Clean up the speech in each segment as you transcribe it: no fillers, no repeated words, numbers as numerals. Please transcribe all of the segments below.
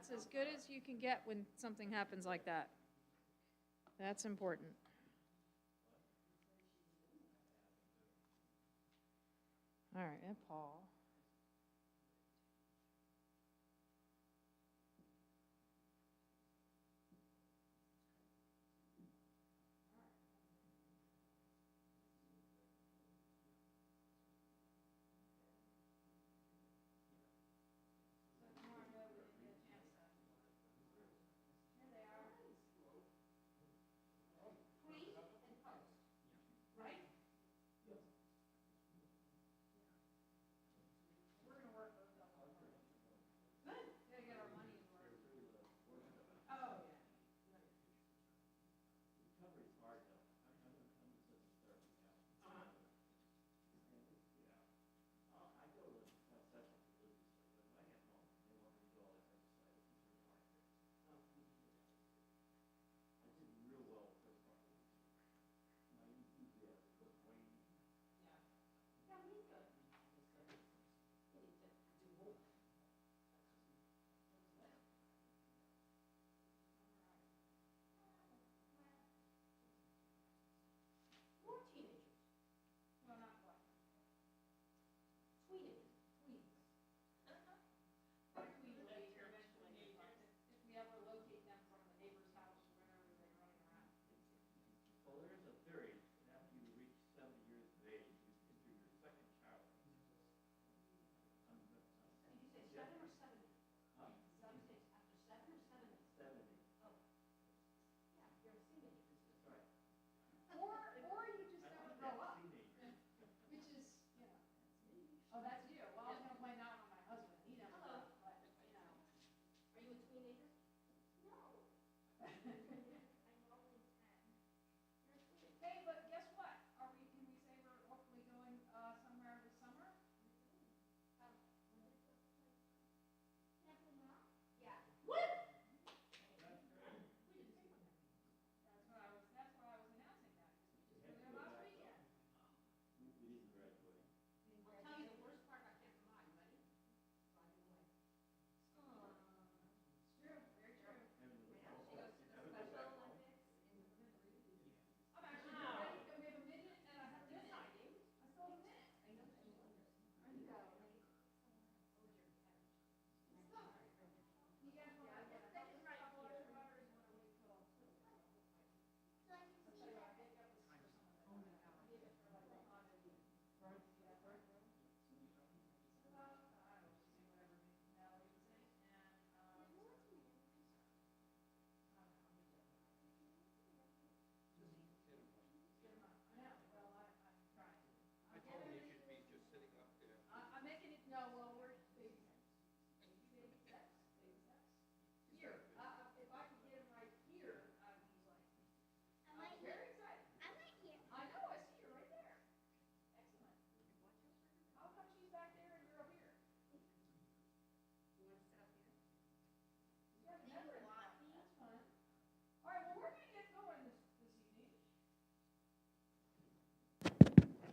That's as good as you can get when something happens like that. That's important. All right, and Paul.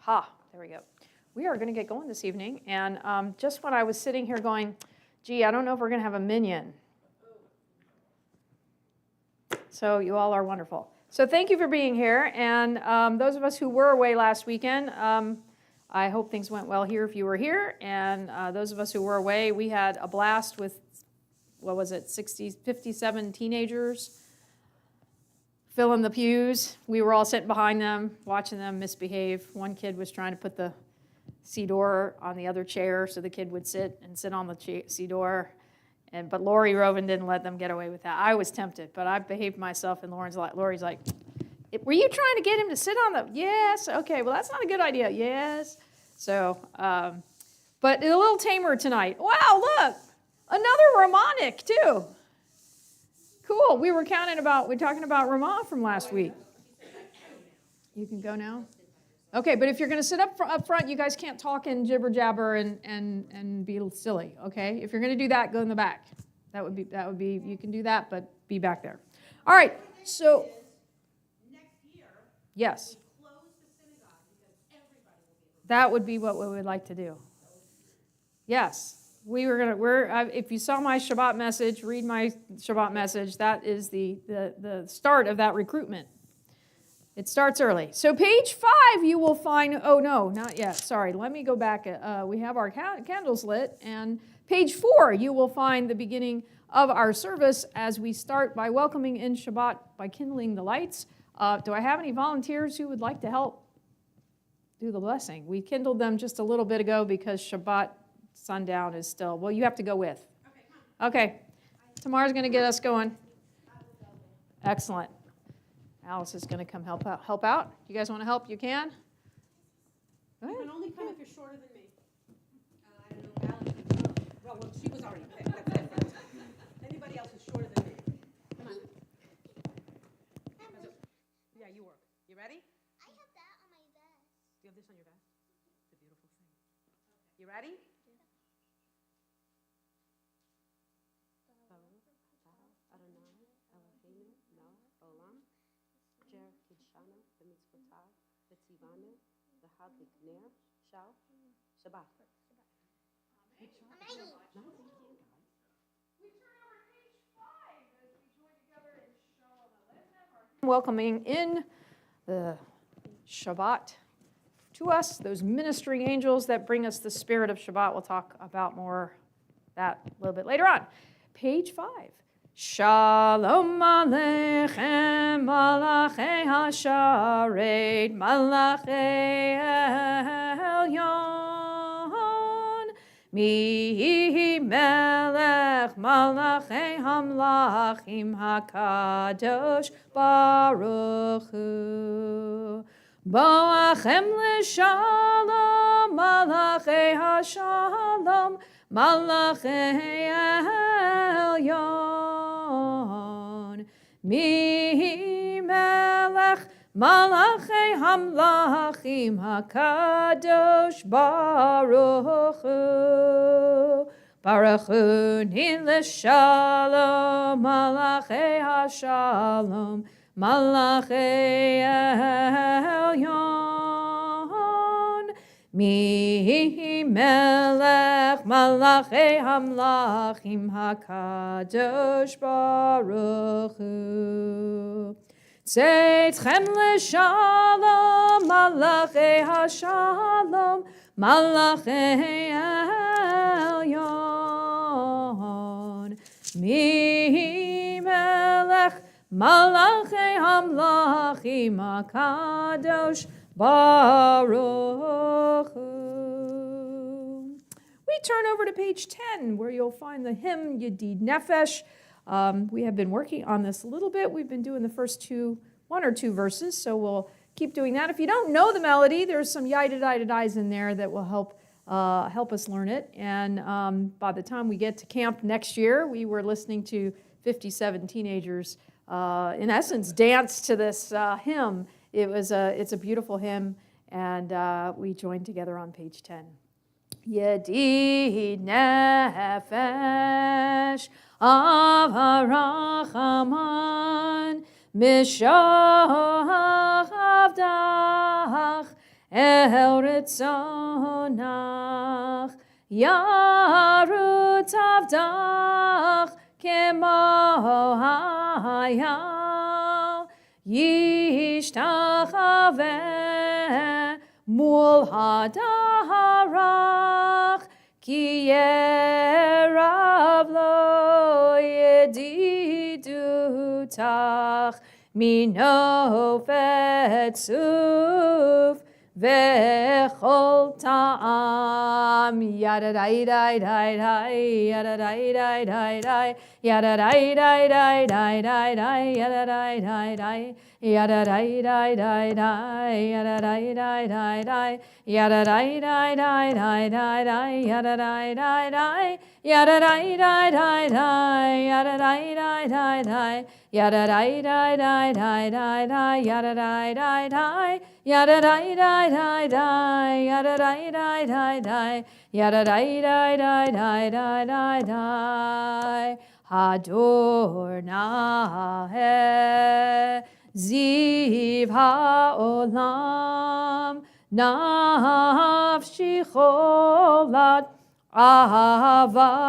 Ha, there we go. We are going to get going this evening, and just when I was sitting here going, gee, I don't know if we're going to have a minion. So you all are wonderful. So thank you for being here, and those of us who were away last weekend, I hope things went well here if you were here, and those of us who were away, we had a blast with, 57 teenagers filling the pews. We were all sitting behind them, watching them misbehave. One kid was trying to put the Sidor on the other chair so the kid would sit on the Sidor. But Lori Roven didn't let them get away with that. I was tempted, but I behaved myself, and Lori's like, were you trying to get him to sit on the, yes, okay, well, that's not a good idea, yes. So, but a little tamer tonight. Wow, look, another Ramonic, too. Cool. We were talking about Ramah from last week. You can go now? Okay, but if you're going to sit up front, you guys can't talk and jibber jabber and be silly, okay? If you're going to do that, go in the back. That would be you can do that, but be back there. All right. So next year, yes. We close the synagogue because everybody will be. That would be what we would like to do. Yes. If you saw my Shabbat message, read my Shabbat message. That is the start of that recruitment. It starts early. So page 5, you will find, oh no, not yet. Sorry, let me go back. We have our candles lit. And page 4, you will find the beginning of our service as we start by welcoming in Shabbat by kindling the lights. Do I have any volunteers who would like to help do the blessing? We kindled them just a little bit ago because Shabbat sundown is still, well, you have to go with. Okay. Tamara's going to get us going. Excellent. Alice is going to come help out. You guys want to help? You can? Go ahead. You can only come if you're shorter than me. I don't know, Alice. Well, she was already picked. That's different. Anybody else is shorter than me? Come on. Yeah, you work. You ready? I have that on my vest. Do you have this on your vest? It's a beautiful thing. You ready? Shabbat. We turn over to page 5 as we join together in Shalom. Let's have our hymn welcoming in the Shabbat to us, those ministering angels that bring us the spirit of Shabbat. We'll talk about more that a little bit later on. Page 5. Shalom Aleichem, Malachei HaSharet, Malachei Elyon, Mi Melech, Malachei Hamlachim HaKadosh Baruch Hu. Boachem L'Shalom, Malachei HaShalom, Malachei Elyon, Mi Melech, Malachei Hamlachim HaKadosh Baruch Hu. Baruch Hu Ni L'Shalom, Malachei HaShalom, Malachei Elyon, Mi Melech, Malachei Hamlachim HaKadosh Baruch Hu. Tzeitzchem L'Shalom, Malachei HaShalom, Malachei Elyon, Mi Melech, Malachei Hamlachim HaKadosh Baruch Hu. We turn over to page 10 where you'll find the hymn Yedid Nefesh. We have been working on this a little bit. We've been doing the first one or two verses, so we'll keep doing that. If you don't know the melody, there's some yididididis in there that will help us learn it. And by the time we get to camp next year, we were listening to 57 teenagers in essence dance to this hymn. It's a beautiful hymn, and we joined together on page 10. Yedid nefesh avarachaman mishach avdach el ritzonach yarut avdach kemo hayal yishtachaveh mul hadarach ki yerav lo yedidutach mino vetzuf vechol ta'am yadadai dai dai dai yadadai dai dai dai yadadai dai dai dai dai dai yadadai dai dai yadadai dai dai dai yadadai dai dai dai yadadai dai dai dai dai dai yadadai dai dai yadadai dai dai dai yadadai dai dai dai yadadai dai dai dai dai dai yadadai dai dai yadadai dai dai dai yadadai dai dai dai yadadai dai dai dai dai dai dai Adonai Ziv ha'olam nafshi cholat ahavatach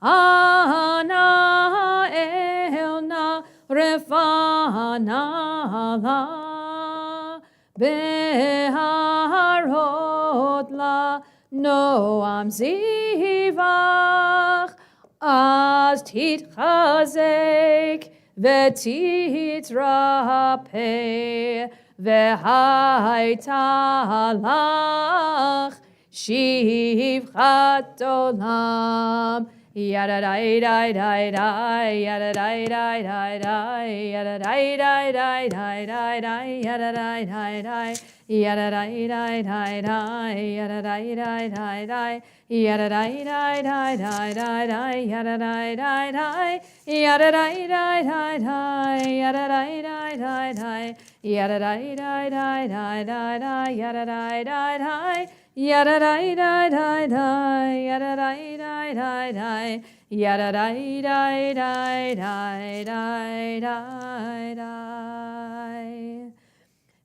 ana elna refanala beharot la noam zivach az titchazek vetitrape v'haitalach shivchat olam yadadai dai dai dai yadadai dai dai dai yadadai dai dai dai dai dai yadadai dai dai yadadai dai dai dai yadadai dai dai dai yadadai dai dai dai dai dai yadadai dai dai yadadai dai dai dai yadadai dai dai dai yadadai dai dai dai dai dai yadadai dai dai yadadai dai dai dai yadadai dai dai dai yadadai dai dai dai dai dai dai.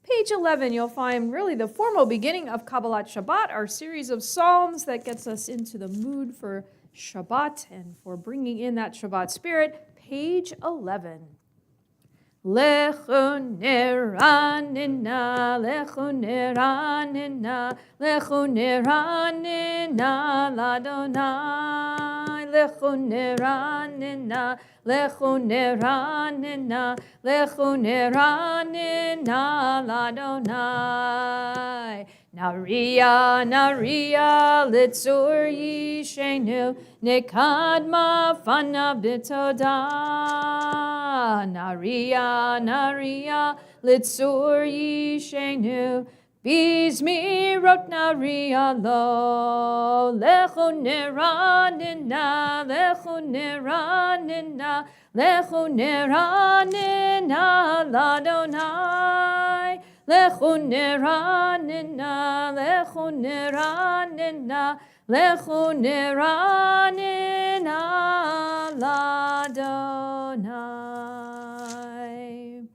Page 11, you'll find really the formal beginning of Kabbalat Shabbat, our series of psalms that gets us into the mood for Shabbat and for bringing in that Shabbat spirit. Page 11. Lechu neranina, lechu neranina, lechu neranina, ladonai, lechu neranina, lechu neranina, lechu neranina, ladonai. Nariya, nariya, litzur yishenu, nekadma fana bitoda. Nariya, nariya, litzur yishenu, bizmirot nariya lo. Lechu neranina, lechu neranina, lechu neranina, ladonai. Lechu neranina, lechu neranina, lechu neranina, ladonai.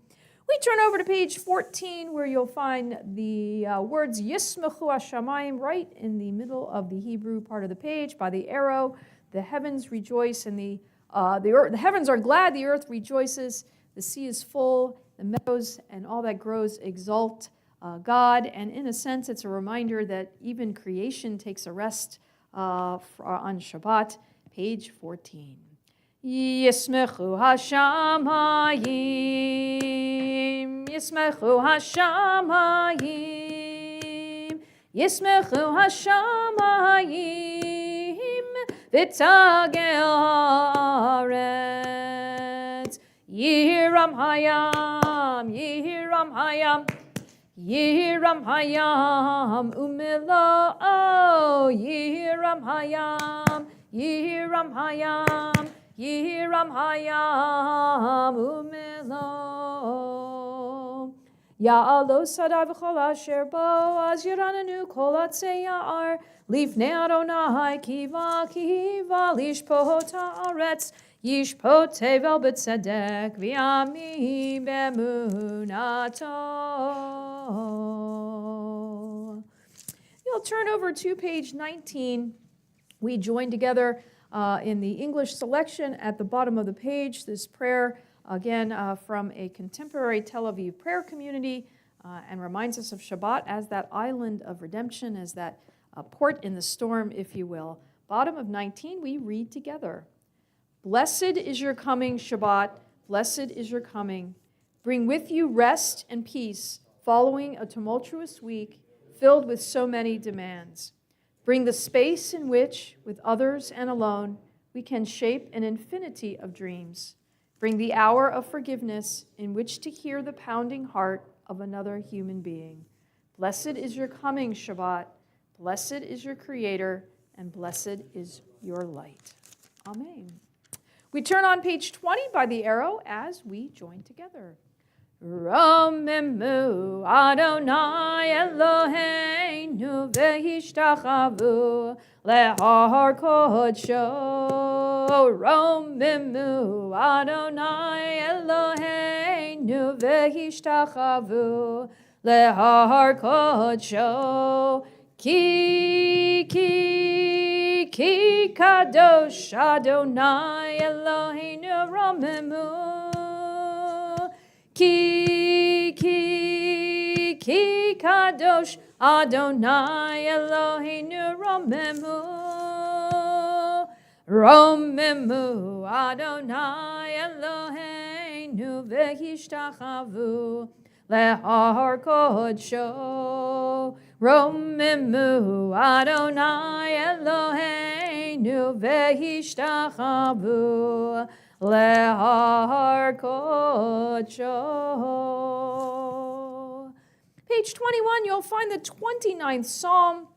We turn over to page 14 where you'll find the words Yismechu Hashamayim right in the middle of the Hebrew part of the page by the arrow. The heavens rejoice and the heavens are glad, the earth rejoices, the sea is full, the meadows and all that grows exalt God. And in a sense, it's a reminder that even creation takes a rest on Shabbat. Page 14. Yismechu hashamayim, Yismechu hashamayim, Yismechu hashamayim, v'tagel haaretz. Yiram hayam, Yiram hayam, Yiram hayam, umilo, Yiram hayam, Yiram hayam, Yiram hayam, umilo. Ya'alo sadai v'chol asher bo, az yirananu kol atzei ya'ar, lifnei Adonai kiva kiva, lishpot ha'aretz, Yishpot tevel b'tzedek v'yami b'emunato. You'll turn over to page 19. We join together in the English selection at the bottom of the page. This prayer, again, from a contemporary Tel Aviv prayer community and reminds us of Shabbat as that island of redemption, as that port in the storm, if you will. Bottom of 19, we read together. Blessed is your coming, Shabbat. Blessed is your coming. Bring with you rest and peace following a tumultuous week filled with so many demands. Bring the space in which, with others and alone, we can shape an infinity of dreams. Bring the hour of forgiveness in which to hear the pounding heart of another human being. Blessed is your coming, Shabbat. Blessed is your Creator, and blessed is your light. Amen. We turn on page 20 by the arrow as we join together. Romemu Adonai Eloheinu v'hishtachavu lehar kodsho. Romemu Adonai Eloheinu v'hishtachavu lehar kodsho. Ki kadosh Adonai Eloheinu romemu. Ki kadosh Adonai Eloheinu romemu. Romemu Adonai Eloheinu v'hishtachavu lehar kodsho. Romemu Adonai Eloheinu v'hishtachavu lehar kodsho. Page 21, you'll find the 29th Psalm.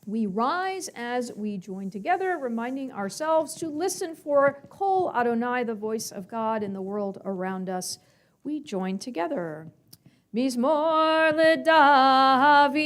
We rise as we join together, reminding ourselves to listen for Kol Adonai, the voice of God in the world around us. We join together. Mizmor leDavid,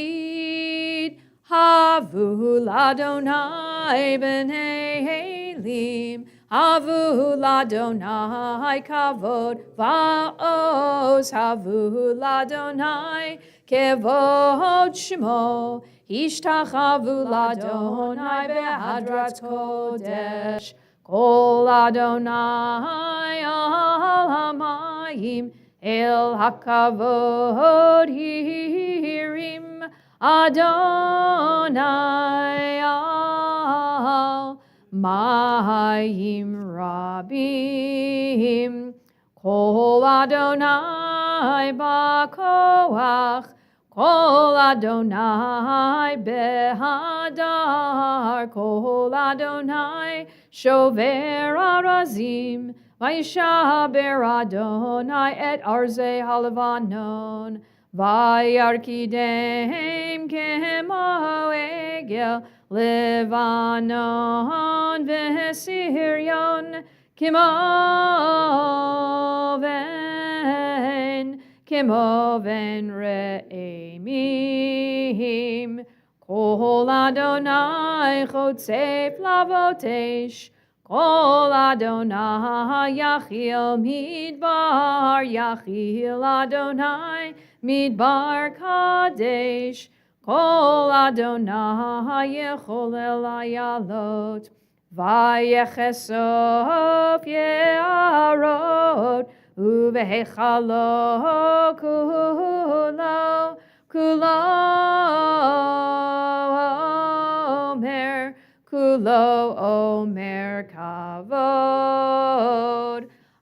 havu l'Adonai b'nei Elim, havu l'Adonai kavod va'oz, havu l'Adonai kevod shmo. Ishtachavu l'Adonai behadrat kodesh, Kol Adonai al hamayim, el hakavod hirim, Adonai al mayim rabim, Kol Adonai ba'koach, Kol Adonai behadar, Kol Adonai shover arazim, Vayishaber Adonai et arze halavanon, Vayarkidem kemo egel, Levanon v'Siryon, Kimoven re'emim, Kol Adonai chotzef lavotesh, Kol Adonai yachil midbar, Yachil Adonai midbar kadesh, Kol Adonai yecholel ayalot, Vayechesof ye'arot, Uvehechalo kulo omer kavod,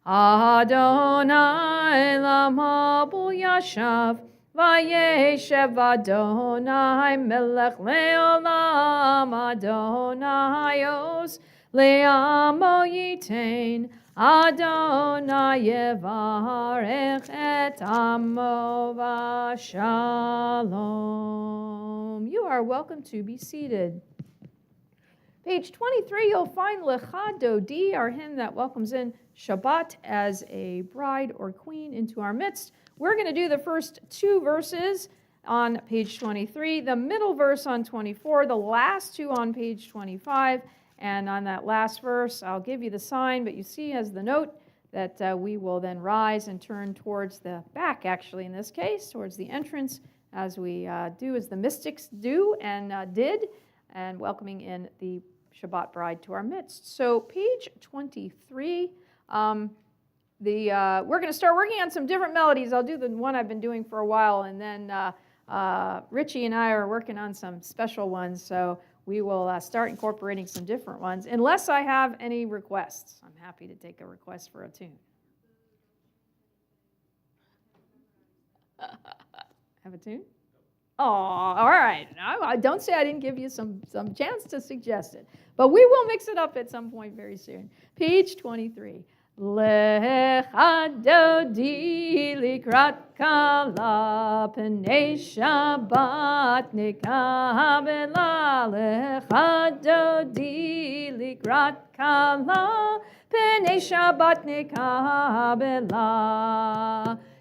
Adonai lamabu yashav, Vayeshev Adonai melech leolam, Adonai oz le'amo yitain, Adonai yevarech et amo v'shalom. You are welcome to be seated. Page 23, you'll find Lecha Dodi, our hymn that welcomes in Shabbat as a bride or queen into our midst. We're going to do the first two verses on page 23, the middle verse on 24, the last two on page 25. And on that last verse, I'll give you the sign, but you see as the note that we will then rise and turn towards the back, actually, in this case, towards the entrance, as we do as the mystics do and did, and welcoming in the Shabbat bride to our midst. So page 23, we're going to start working on some different melodies. I'll do the one I've been doing for a while, and then Richie and I are working on some special ones, so we will start incorporating some different ones, unless I have any requests. I'm happy to take a request for a tune. Have a tune? Oh, all right. Don't say I didn't give you some chance to suggest it. But we will mix it up at some point very soon. Page 23. Lecha dodi likrat kala p'nei Shabbat nikabela. Lecha dodi likrat kala p'nei Shabbat nikabela.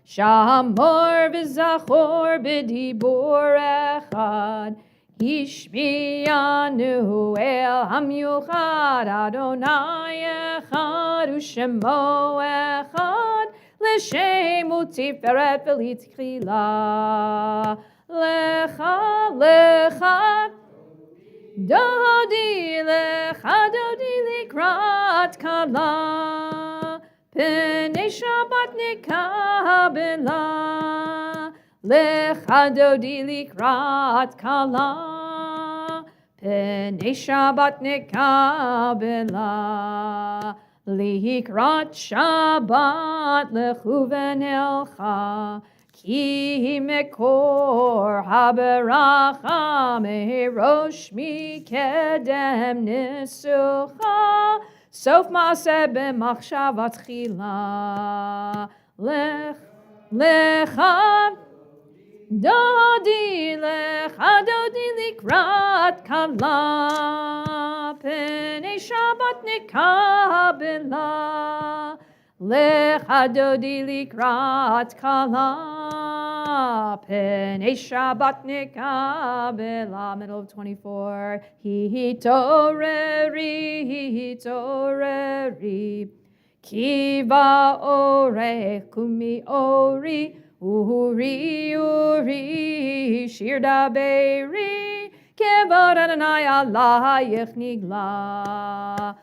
Shamor v'zachor b'dibur echad. Ishmiyanu el hamyuchad Adonai echad u'shemo echad l'shem u'tiferet v'litzchila lecha, lecha, dodi, lecha, dodi, likrat kala, pnei Shabbat nekabela, lecha, dodi, likrat kala, pnei Shabbat nekabela, likrat Shabbat lechuven elcha, ki mekor haberacha merosh mikedem nisucha, sof maaseh b'machshavat tchila, lecha, dodi, lecha, dodi, likrat kala, pnei Shabbat nekabela, lecha, dodi, likrat kala, pnei Shabbat nekabela. Middle of 24. Hitoreri, kiva ore, kumi ori, Uri, Uri, Shirda Beiri, Kevod Adonai Alayich Nigla,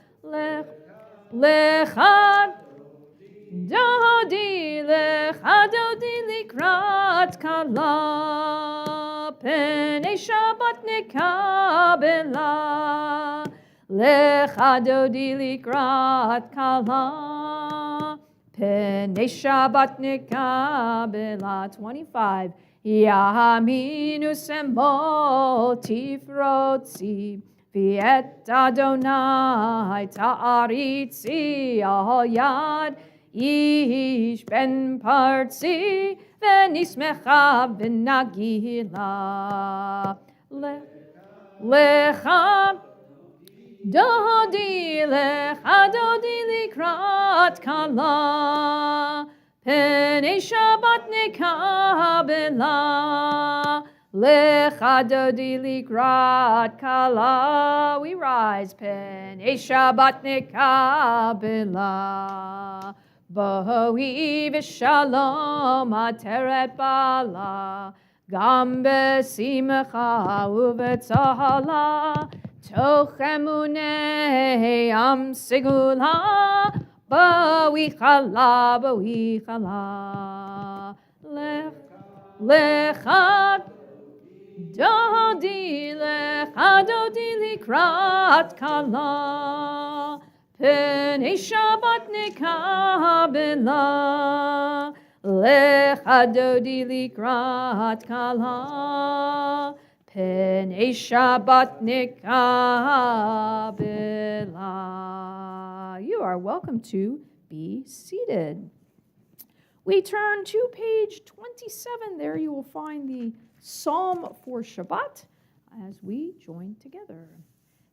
Lecha, Dodi, Lecha, Dodi, Likrat Kala, Pnei Shabbat Nekabela, Lecha, Dodi, Likrat Kala, Pnei Shabbat nekabela. 25. Yaminu semol tifrotzi, v'et Adonai ta'aritzi al yad ish ben partzi, v'nismecha v'nagila. Lecha, dodi, lecha, dodi, likrat kala, pnei Shabbat nekabela, lecha, dodi, likrat kala. We rise, pnei Shabbat nekabela, boi v'shalom ateret bala, gam besimcha uvetzahala, toch emunei am sigula, bawichala, lecha, dodi, lecha, dodi, likrat kala, pnei Shabbat nekabela, lecha, dodi, likrat kala, pnei Shabbat nekabela. You are welcome to be seated. We turn to page 27. There you will find the Psalm for Shabbat as we join together.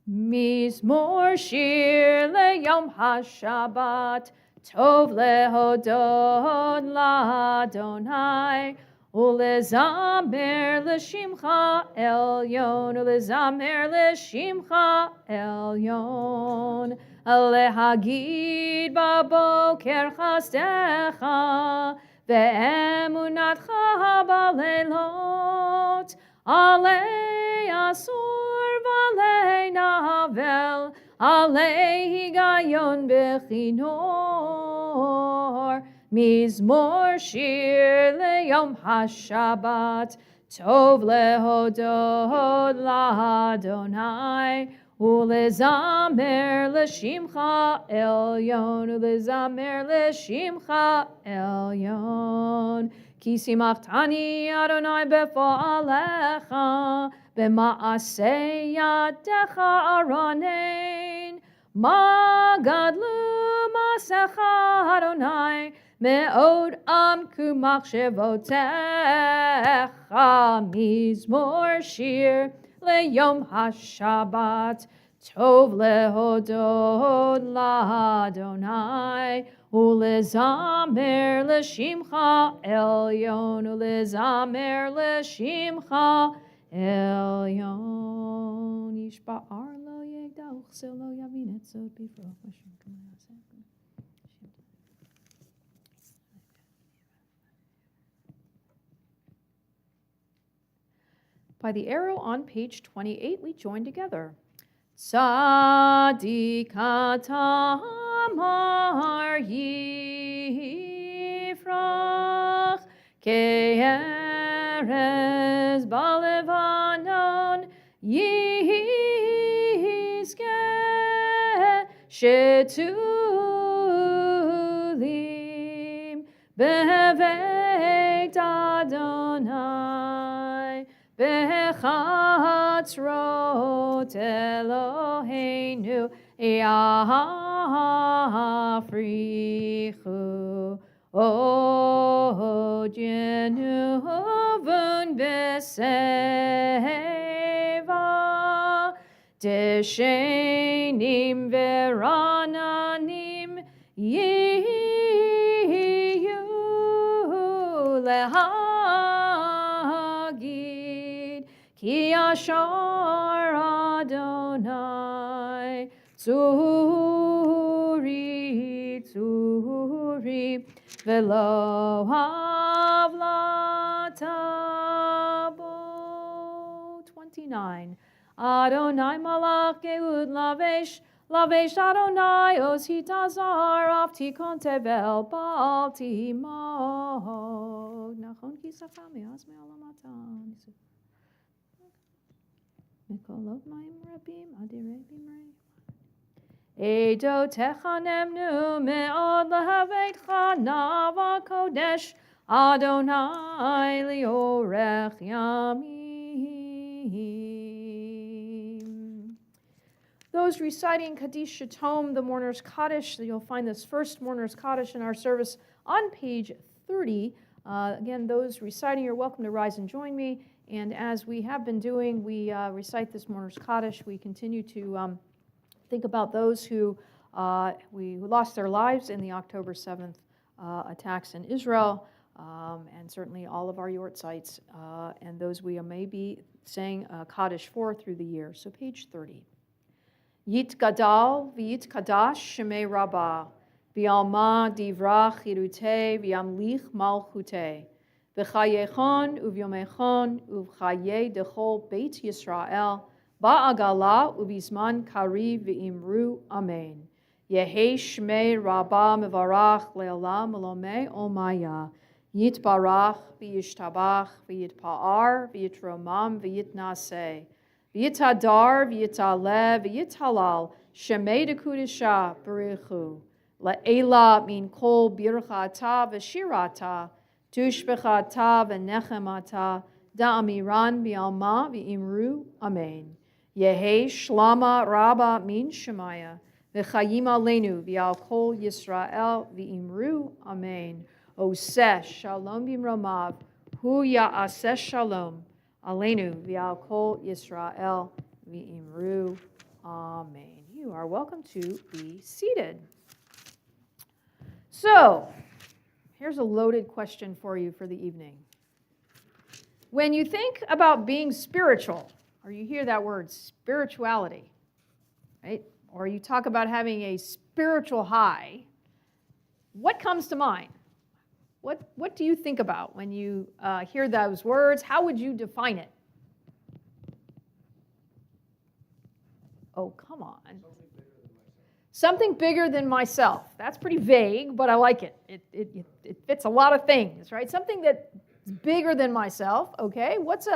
Mizmor shir leyom haShabbat, tov lehodot la'Adonai, ulezamer l'shimcha elyon, ulezamer l'shimcha elyon, lehagid baboker chasdecha, ve'emunatcha baleilot, alei asur v'alei navel, alei higayon bechinor, mizmor shir leyom haShabbat, tov lehodot la'Adonai, ulezamer l'shimcha elyon, ulezamer l'shimcha elyon. Ki simachtani Adonai befa'alecha, b'ma'aseh yadecha aranein, ma gadlu ma'asecha Adonai, me'od amku machshevotecha, mizmor shir leyom haShabbat, tov lehodot la'Adonai, ulezamer l'shimcha elyon, ulezamer l'shimcha elyon. Yishba'ar lo yegda uchsel lo yavin etzot bifroch v'shem k'mayaseh. By the arrow on page 28, we join together. Tzadik atamar yifrach ke'erez balevanon yizkeh shetulim beveit Adonai Bechatzrot Eloheinu Yafrichu O Jenuvun Beseva Deshenim Verananim Yiyu Lehagid Ki Ashar Adonai Tzuri Tzuri Velo Havlatabo 29 Adonai Malach Gehud Lavesh Lavesh Adonai Os Hitazar Aftikon Tevel Baal Timod Nachon Kisafami Asme Alamatan Mikolot Maim Rabim Adirei Bimrei Edo Techanemnu Me'od Lahavetcha Nava Kodesh Adonai Liorech Yamim. Those reciting Kaddish Shatom, the Mourner's Kaddish, you'll find this first Mourner's Kaddish in our service on page 30. Again, those reciting, you're welcome to rise and join me. And as we have been doing, we recite this Mourner's Kaddish. We continue to think about those who lost their lives in the October 7th attacks in Israel, and certainly all of our Yortzites, and those we may be saying Kaddish for through the year. So page 30. Yit gadal v'yit kadash shemei rabbah v'alma divra chirute v'yamlich malchute v'chayechon uvyomechon uvchaye dechol beit Yisrael ba'agala ubizman kari v'imru amen. Yehi shmei rabbah mevarach le'olam elomei omaya yitbarach v'yishtabach v'yitpa'ar v'yitromam v'yitnaseh V'yitadar, v'yitaleh, v'yitalal, shemei dekudisha berichu, la'ela min kol birchata v'shirata, tushbechata v'nechemata, da'amiran v'alma v'imru, amen. Yehi shlama rabba min shemaya, v'chayim aleinu v'al kol Yisrael v'imru, amen. Oseh shalom b'mromav, hu ya'aseh shalom. Aleinu v'al kol Yisrael v'imru. Amen. You are welcome to be seated. So, here's a loaded question for you for the evening. When you think about being spiritual, or you hear that word spirituality, right? Or you talk about having a spiritual high, what comes to mind? What do you think about when you hear those words? How would you define it? Oh, come on. Something bigger than myself. That's pretty vague, but I like it. It fits a lot of things, right? Something that's bigger than myself, okay? What's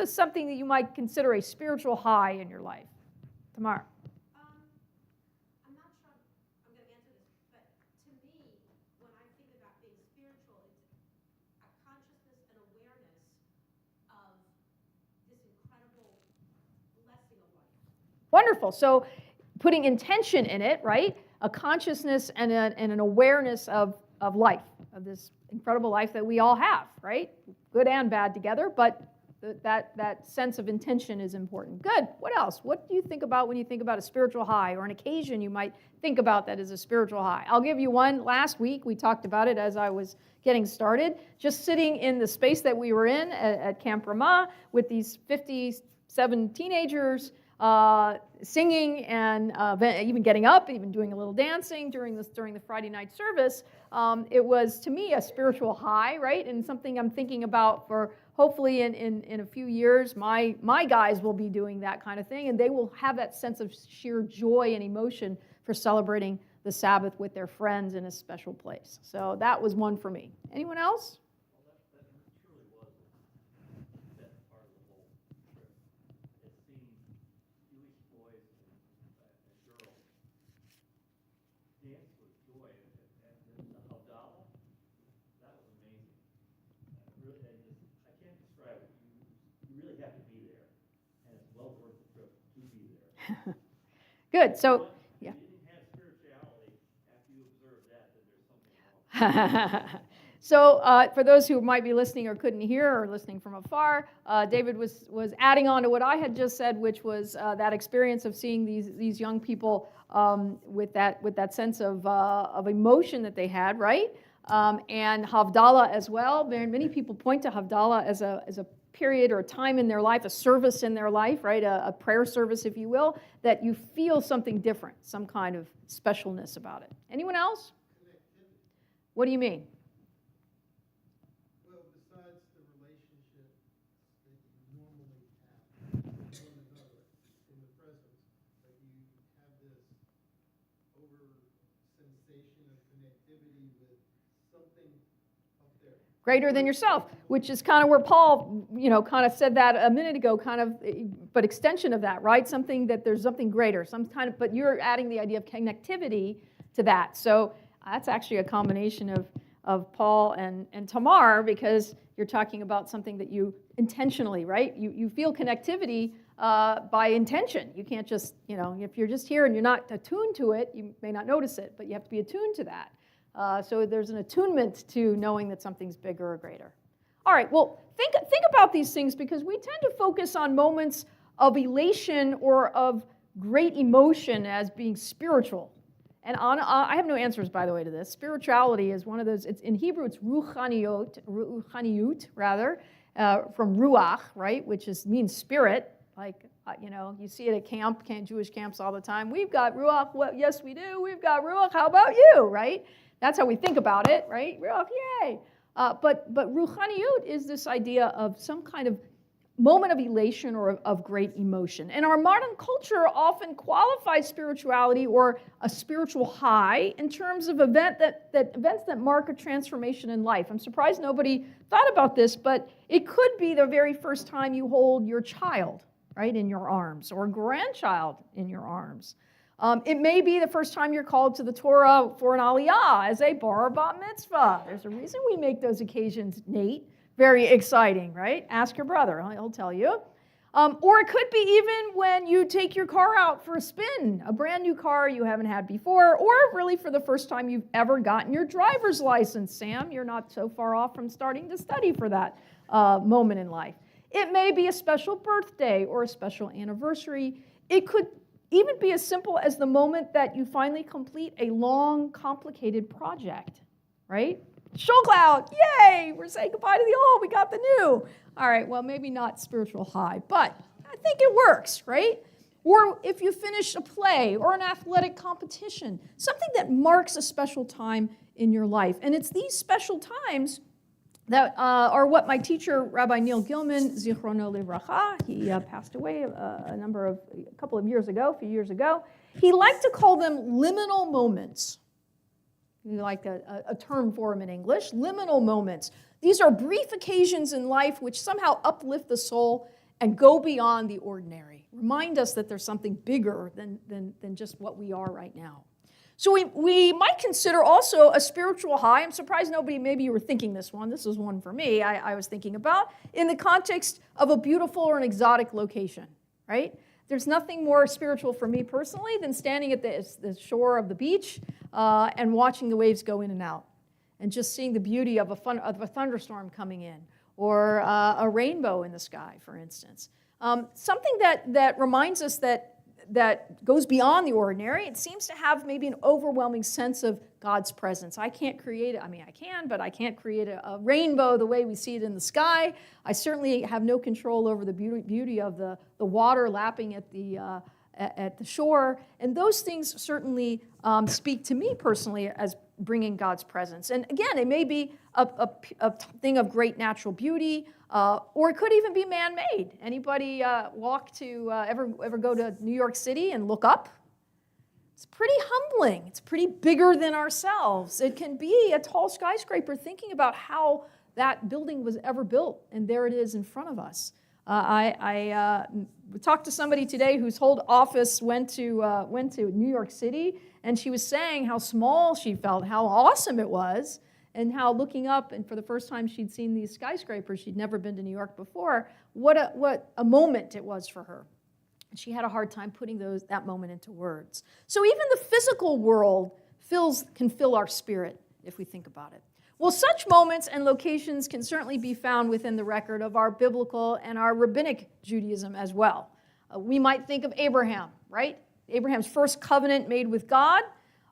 something that you might consider a spiritual high in your life? Tamar. I'm not sure I'm going to answer this, but to me, when I think about being spiritual, it's a consciousness and awareness of this incredible blessing of life. Wonderful. So putting intention in it, right? A consciousness and an awareness of life, of this incredible life that we all have, right? Good and bad together, but that sense of intention is important. Good. What else? What do you think about when you think about a spiritual high or an occasion you might think about that is a spiritual high? I'll give you one. Last week we talked about it as I was getting started. Just sitting in the space that we were in at Camp Ramah with these 57 teenagers singing and even getting up, even doing a little dancing during the Friday night service. It was, to me, a spiritual high, right? And something I'm thinking about for hopefully in a few years, my guys will be doing that kind of thing, and they will have that sense of sheer joy and emotion for celebrating the Sabbath with their friends in a special place. So that was one for me. Anyone else? Well, that truly was the best part of the whole trip. It's seeing Jewish boys and girls dance with joy and the Havdalah. That was amazing. Really, I can't describe it. You really have to be there, and it's well worth the trip to be there. Good. So. If you didn't have spirituality after you observe that, then there's something wrong. So for those who might be listening or couldn't hear or listening from afar, David was adding on to what I had just said, which was that experience of seeing these young people with that sense of emotion that they had, right? And Havdalah as well. Many people point to Havdalah as a period or a time in their life, a service in their life, right? A prayer service, if you will, that you feel something different, some kind of specialness about it. Anyone else? What do you mean? Well, besides the relationship that you normally have with one another in the presence, but you have this over sensation of connectivity with something up there. Greater than yourself, which is kind of where Paul, kind of said that a minute ago, but extension of that, right? Something that there's something greater, but you're adding the idea of connectivity to that. So that's actually a combination of Paul and Tamar, because you're talking about something that you intentionally, right? You feel connectivity by intention. You can't just, if you're just here and you're not attuned to it, you may not notice it, but you have to be attuned to that. So there's an attunement to knowing that something's bigger or greater. All right, well, think about these things, because we tend to focus on moments of elation or of great emotion as being spiritual. And I have no answers, by the way, to this. Spirituality is one of those, in Hebrew it's ruchaniyut, from ruach, right, which means spirit. Like, you see it at Jewish camps all the time. We've got ruach. Well, yes, we do. We've got ruach. How about you, right? That's how we think about it, right? Ruach, yay. But ruchaniyut is this idea of some kind of moment of elation or of great emotion. And our modern culture often qualifies spirituality or a spiritual high in terms of events that mark a transformation in life. I'm surprised nobody thought about this, but it could be the very first time you hold your child, right, in your arms, or grandchild in your arms. It may be the first time you're called to the Torah for an aliyah as a bar or bat mitzvah. There's a reason we make those occasions, Nate, very exciting, right? Ask your brother, he'll tell you. Or it could be even when you take your car out for a spin, a brand new car you haven't had before, or really for the first time you've ever gotten your driver's license. Sam, you're not so far off from starting to study for that moment in life. It may be a special birthday or a special anniversary. It could even be as simple as the moment that you finally complete a long, complicated project, right? Show cloud, yay, we're saying goodbye to the old, we got the new. All right, well, maybe not spiritual high, but I think it works, right? Or if you finish a play or an athletic competition, something that marks a special time in your life. And it's these special times that are what my teacher, Rabbi Neil Gilman, Zichrono Livracha, he passed away a few years ago. He liked to call them liminal moments. You like a term for them in English, liminal moments. These are brief occasions in life which somehow uplift the soul and go beyond the ordinary. Remind us that there's something bigger than just what we are right now. So we might consider also a spiritual high. I'm surprised maybe you were thinking this one. This was one for me I was thinking about in the context of a beautiful or an exotic location, right? There's nothing more spiritual for me personally than standing at the shore of the beach and watching the waves go in and out and just seeing the beauty of a thunderstorm coming in or a rainbow in the sky, for instance. Something that reminds us that goes beyond the ordinary. It seems to have maybe an overwhelming sense of God's presence. I can't create it. I mean, I can, but I can't create a rainbow the way we see it in the sky. I certainly have no control over the beauty of the water lapping at the shore. And those things certainly speak to me personally as bringing God's presence. And again, it may be a thing of great natural beauty, or it could even be man-made. Anybody ever go to New York City and look up? It's pretty humbling. It's pretty bigger than ourselves. It can be a tall skyscraper thinking about how that building was ever built, and there it is in front of us. I talked to somebody today whose whole office went to New York City, and she was saying how small she felt, how awesome it was, and how looking up, and for the first time she'd seen these skyscrapers, she'd never been to New York before, what a moment it was for her. And she had a hard time putting that moment into words. So even the physical world can fill our spirit if we think about it. Well, such moments and locations can certainly be found within the record of our biblical and our rabbinic Judaism as well. We might think of Abraham, right? Abraham's first covenant made with God,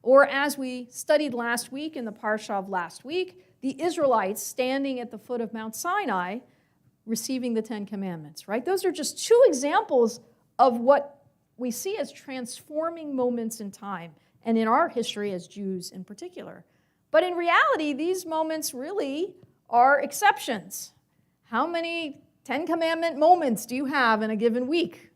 or as we studied last week in the parsha of last week, the Israelites standing at the foot of Mount Sinai receiving the Ten Commandments, right? Those are just two examples of what we see as transforming moments in time, and in our history as Jews in particular. But in reality, these moments really are exceptions. How many Ten Commandment moments do you have in a given week,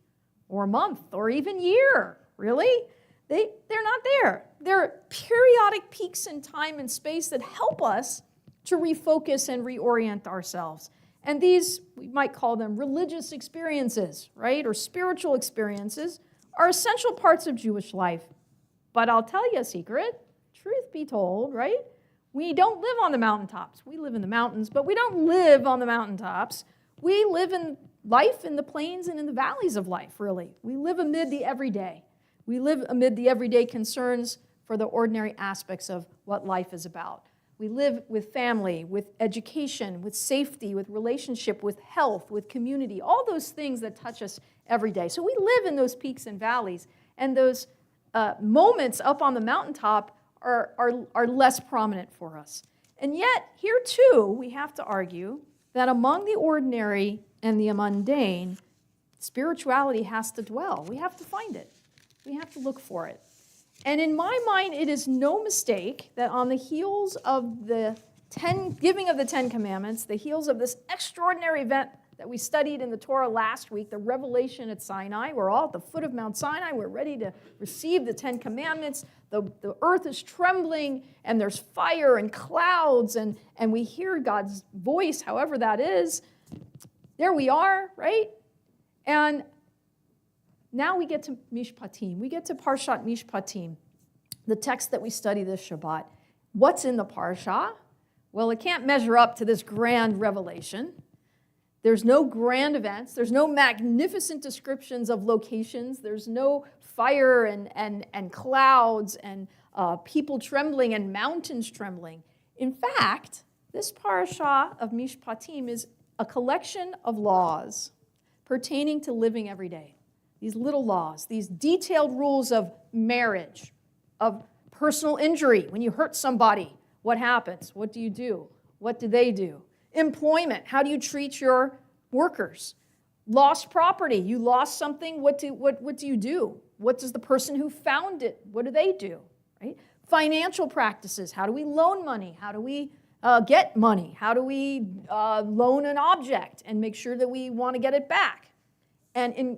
or month, or even year? Really? They're not there. They're periodic peaks in time and space that help us to refocus and reorient ourselves. And these, we might call them religious experiences, right, or spiritual experiences, are essential parts of Jewish life. But I'll tell you a secret, truth be told, right? We don't live on the mountaintops. We live in the mountains, but we don't live on the mountaintops. We live in life in the plains and in the valleys of life, really. We live amid the everyday. We live amid the everyday concerns for the ordinary aspects of what life is about. We live with family, with education, with safety, with relationship, with health, with community, all those things that touch us every day. So we live in those peaks and valleys, and those moments up on the mountaintop are less prominent for us. And yet, here too, we have to argue that among the ordinary and the mundane, spirituality has to dwell. We have to find it. We have to look for it. And in my mind, it is no mistake that on the heels of the giving of the Ten Commandments, the heels of this extraordinary event that we studied in the Torah last week, the revelation at Sinai, we're all at the foot of Mount Sinai, we're ready to receive the Ten Commandments, the earth is trembling, and there's fire and clouds, and we hear God's voice, however that is. There we are, right? And now we get to Mishpatim. We get to Parshat Mishpatim, the text that we study this Shabbat. What's in the Parsha? Well, it can't measure up to this grand revelation. There's no grand events. There's no magnificent descriptions of locations. There's no fire and clouds and people trembling and mountains trembling. In fact, this Parsha of Mishpatim is a collection of laws pertaining to living every day. These little laws, these detailed rules of marriage, of personal injury. When you hurt somebody, what happens? What do you do? What do they do? Employment, how do you treat your workers? Lost property, you lost something, what do you do? What does the person who found it, what do they do? Right? Financial practices, how do we loan money? How do we get money? How do we loan an object and make sure that we want to get it back? And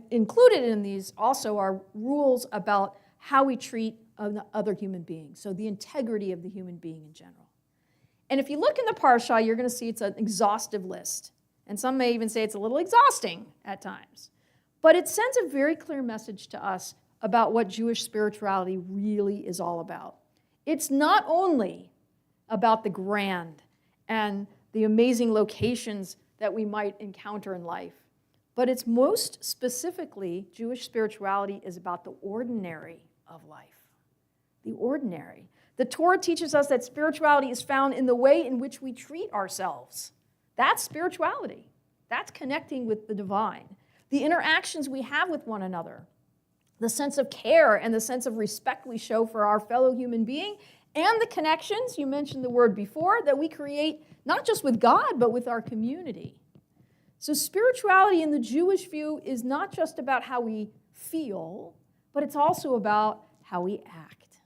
included in these also are rules about how we treat other human beings, so the integrity of the human being in general. And if you look in the Parsha, you're going to see it's an exhaustive list. And some may even say it's a little exhausting at times. But it sends a very clear message to us about what Jewish spirituality really is all about. It's not only about the grand and the amazing locations that we might encounter in life, but it's most specifically, Jewish spirituality is about the ordinary of life. The ordinary. The Torah teaches us that spirituality is found in the way in which we treat ourselves. That's spirituality. That's connecting with the divine. The interactions we have with one another. The sense of care and the sense of respect we show for our fellow human being and the connections, you mentioned the word before, that we create not just with God, but with our community. So spirituality in the Jewish view is not just about how we feel, but it's also about how we act.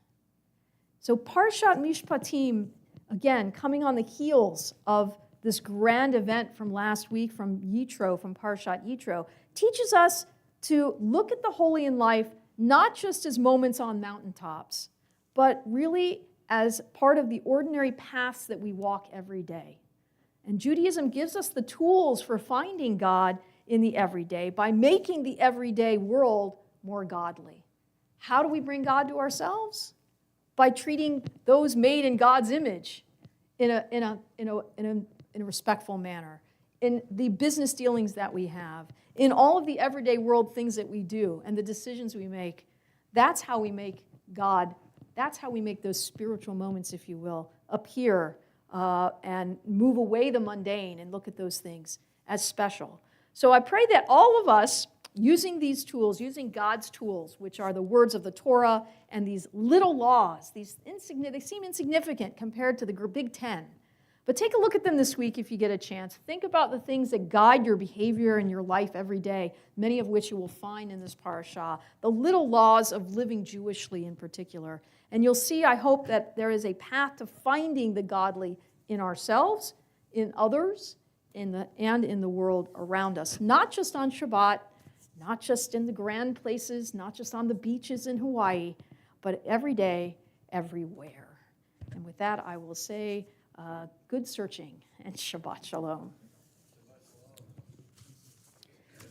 So Parshat Mishpatim, again, coming on the heels of this grand event from last week from Yitro, from Parshat Yitro, teaches us to look at the holy in life not just as moments on mountaintops, but really as part of the ordinary paths that we walk every day. And Judaism gives us the tools for finding God in the everyday by making the everyday world more godly. How do we bring God to ourselves? By treating those made in God's image in a respectful manner, in the business dealings that we have, in all of the everyday world things that we do and the decisions we make. That's how we make God, that's how we make those spiritual moments, if you will, appear and move away the mundane and look at those things as special. So I pray that all of us, using these tools, using God's tools, which are the words of the Torah and these little laws, they seem insignificant compared to the Big Ten. But take a look at them this week if you get a chance. Think about the things that guide your behavior in your life every day, many of which you will find in this parashah, the little laws of living Jewishly in particular. And you'll see, I hope, that there is a path to finding the godly in ourselves, in others, and in the world around us. Not just on Shabbat, not just in the grand places, not just on the beaches in Hawaii, but every day, everywhere. And with that, I will say, good searching and Shabbat Shalom.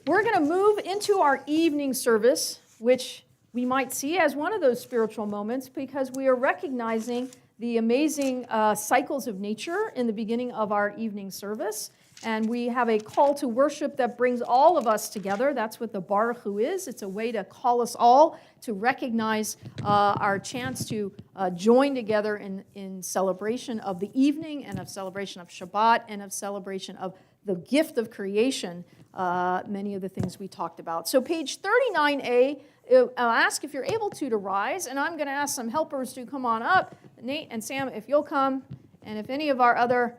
We're going to move into our evening service, which we might see as one of those spiritual moments because we are recognizing the amazing cycles of nature in the beginning of our evening service. And we have a call to worship that brings all of us together. That's what the Baruch Hu is. It's a way to call us all to recognize our chance to join together in celebration of the evening and of celebration of Shabbat and of celebration of the gift of creation, many of the things we talked about. So page 39A, I'll ask if you're able to rise, and I'm going to ask some helpers to come on up. Nate and Sam, if you'll come, and if any of our other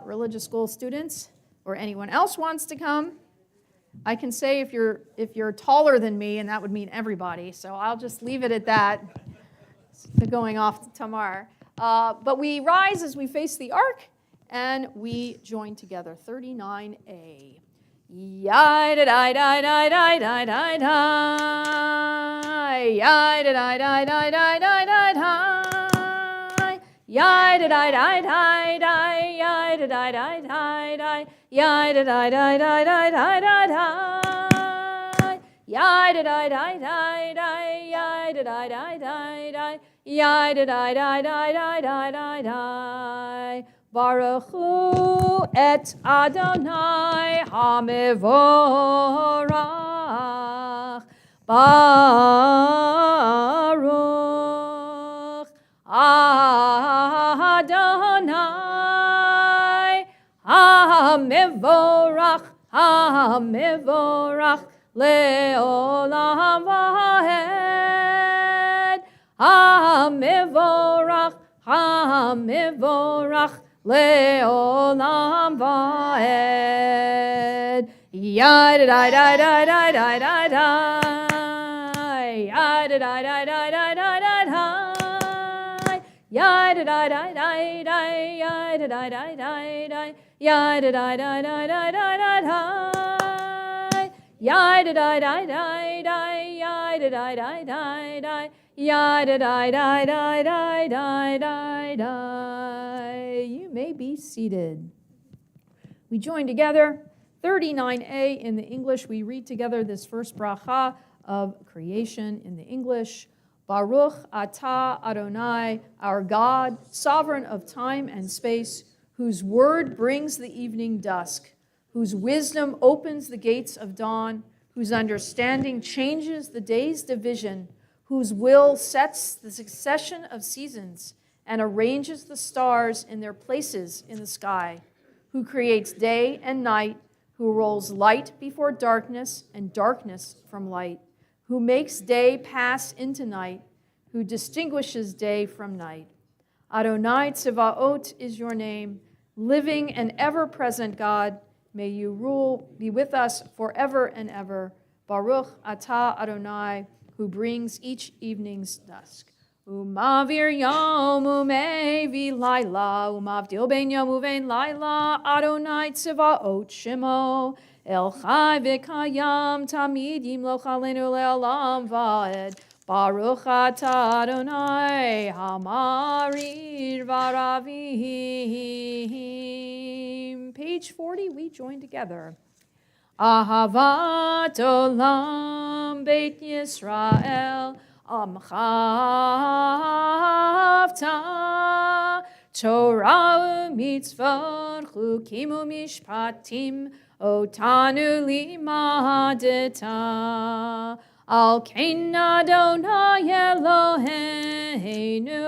religious school students or anyone else wants to come. I can say if you're taller than me, and that would mean everybody, so I'll just leave it at that, going off to Tamar. But we rise as we face the ark, and we join together. 39A. Yai-da-dai-dai-dai-dai-dai-dai. Yai-da-dai-dai-dai-dai-dai-dai. Yai-da-dai-dai-dai-dai. Yai-da-dai-dai-dai-dai. Yai-da-dai-dai-dai-dai-dai-dai. Yai-da-dai-dai-dai-dai. Yai-da-dai-dai-dai-dai. Yai-da-dai-dai-dai-dai-dai-dai. Baruch Hu et Adonai HaMevorach. Baruch Adonai HaMevorach. HaMevorach le'olam va'ed. HaMevorach. HaMevorach le'olam va'ed. Yai-da-dai-dai-dai-dai-dai-dai. Yai-da-dai-dai-dai-dai-dai-dai. Yai-da-dai-dai-dai-dai. Yai-da-dai-dai-dai-dai. Yai-da-dai-dai-dai-dai-dai-dai. Yai-da-dai-dai-dai-dai. Yai-da-dai-dai-dai-dai. Yai-da-dai-dai-dai-dai-dai-dai. You may be seated. We join together. 39A in the English, we read together this first bracha of creation in the English. Baruch atah Adonai, our God, sovereign of time and space, whose word brings the evening dusk, whose wisdom opens the gates of dawn, whose understanding changes the day's division, whose will sets the succession of seasons and arranges the stars in their places in the sky, who creates day and night, who rolls light before darkness and darkness from light, who makes day pass into night, who distinguishes day from night, Adonai Tzivaot is your name, living and ever-present God. May you rule, be with us forever and ever. Baruch atah Adonai, who brings each evening's dusk. Umavir yom umevi laila, umavdil ben yom uvein laila, Adonai Tzivaot shemo, El chai v'kayam tamid yimloch aleinu le'olam va'ed. Baruch atah Adonai hamarir v'aravim. Page 40, we join together. Ahavat olam beit Yisrael amchavta Torah u'mitzvot chukim u'mishpatim otanu limadeta al kein Adonai Eloheinu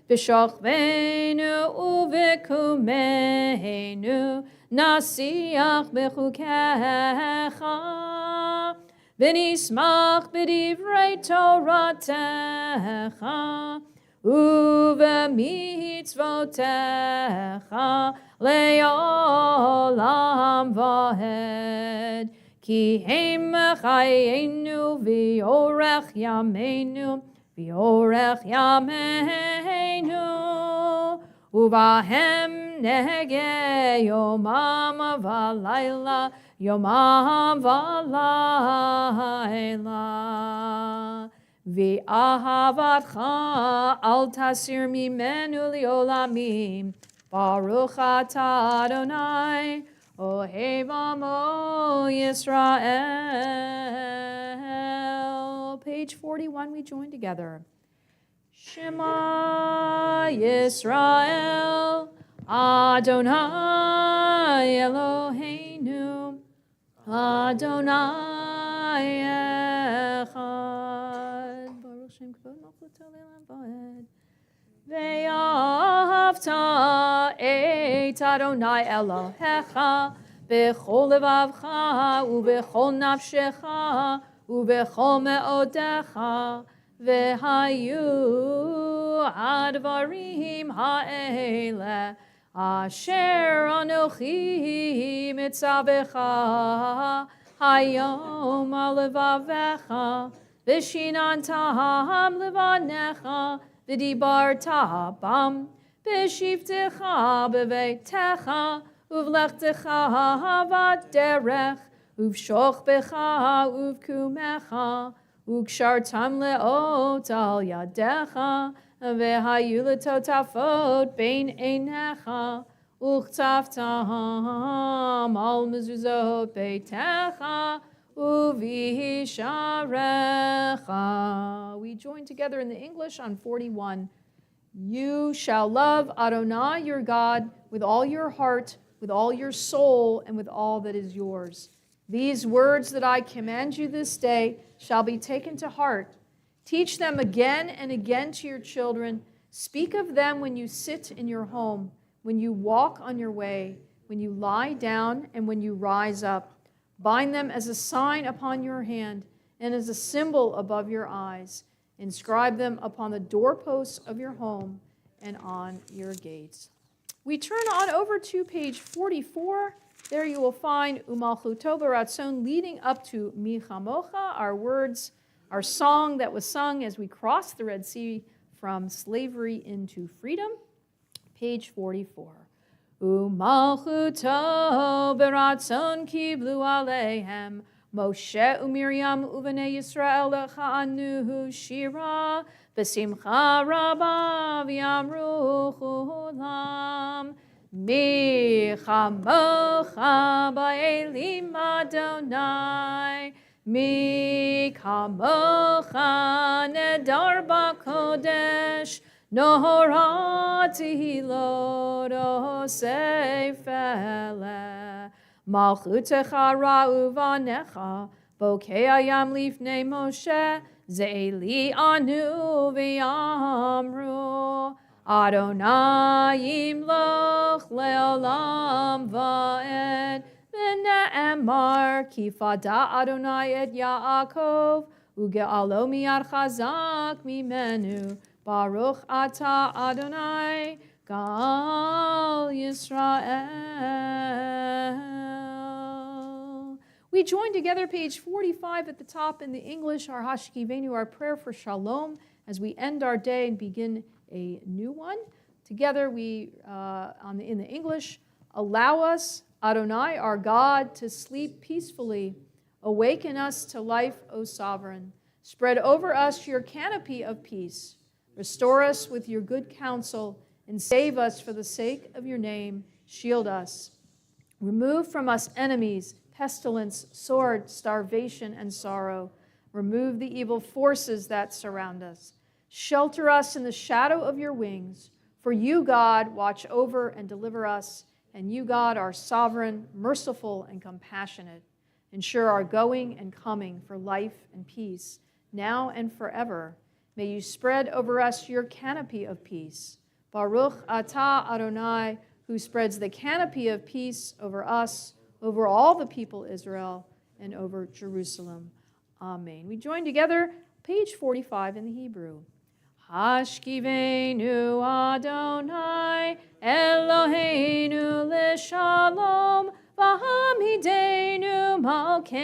b'shochveinu u'v'kumeinu nasiach b'chukecha v'nismach b'divrei Toratecha u'v'mitzvotecha le'olam v'hed ki hem chayenu v'yorech yameinu uvahem nege yomam v'layla yomam v'layla v'ahavatcha al tasir mimenu li'olamim Baruch atah Adonai Ohev Amo Yisrael. Page 41, we join together. Shema Yisrael, Adonai Eloheinu, Adonai Echad. Baruch Shem Kavod Malchuto Le'olam Va'ed. Ve'ahavta et Adonai Elohecha b'chol levavcha u'b'chol nafshecha u'b'chol me'odecha ve'hayu advarim ha'ele asher anochi mitzavecha hayom alevavecha v'shinantam levanecha v'dibarta bam b'shivtecha b'veitecha uvlechtecha v'derech uvshochbecha uvkumecha ukshartam leot al yadecha v'hayu letotafot bein einecha uchtaftam al mezuzot beitecha uvisharecha. We join together in the English on 41. You shall love Adonai your God with all your heart, with all your soul, and with all that is yours. These words that I command you this day shall be taken to heart. Teach them again and again to your children. Speak of them when you sit in your home, when you walk on your way, when you lie down, and when you rise up. Bind them as a sign upon your hand and as a symbol above your eyes. Inscribe them upon the doorposts of your home and on your gates. We turn on over to page 44. There you will find Umalchuto Baratzon leading up to Michamocha, our words, our song that was sung as we crossed the Red Sea from slavery into freedom. Page 44. Umalchuto beratzon kiblu aleihem Moshe uMiriam uvnei Yisrael lechanu shira b'simcha rabba v'yamru chulam mi chamocha ba'elim Adonai mi kamocha nedar b'kodesh Nohorati lodo seifele Malchutecha ra'uvanecha Bokei ayam lifnei Moshe Ze'eli anu v'yamru Adonai yimloch le'olam va'ed V'ne'emar ki fada Adonai et Yaakov Uge'alo miyad chazak mimenu Baruch Ata Adonai Gal Yisrael. We join together, page 45 at the top in the English, our Hashkivenu, our prayer for shalom, as we end our day and begin a new one. Together, we, in the English, allow us, Adonai, our God, to sleep peacefully. Awaken us to life, O Sovereign. Spread over us your canopy of peace. Restore us with your good counsel, and save us for the sake of your name. Shield us. Remove from us enemies, pestilence, sword, starvation, and sorrow. Remove the evil forces that surround us. Shelter us in the shadow of your wings. For you, God, watch over and deliver us, and you, God, are sovereign, merciful, and compassionate. Ensure our going and coming for life and peace, now and forever. May you spread over us your canopy of peace. Baruch Ata Adonai, who spreads the canopy of peace over us, over all the people Israel, and over Jerusalem. Amen. We join together, page 45 in the Hebrew. Hashkivenu Adonai Eloheinu l'shalom v'hamidenu malkeinu